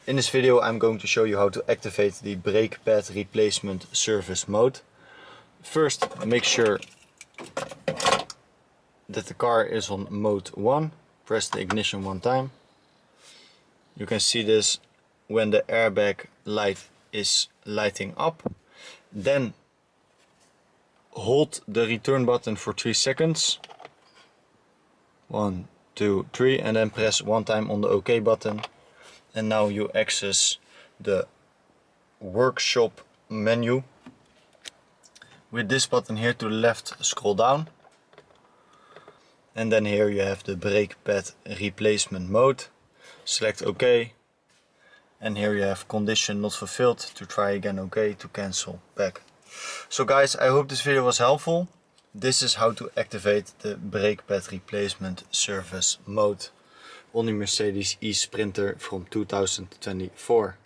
In this video I'm going to show you how to activate the brake pad replacement service mode. First, make sure that the car is on mode 1. Press the ignition one time. You can see this when the airbag light is lighting up. Then hold the return button for 3 seconds. 1, 2, 3, and then press one time on the OK button. And now you access the workshop menu. With this button here to the left, scroll down. And then here you have the brake pad replacement mode. Select OK. And here you have condition not fulfilled, to try again OK, to cancel back. So guys, I hope this video was helpful. This is how to activate the brake pad replacement service mode on the Mercedes eSprinter from 2024.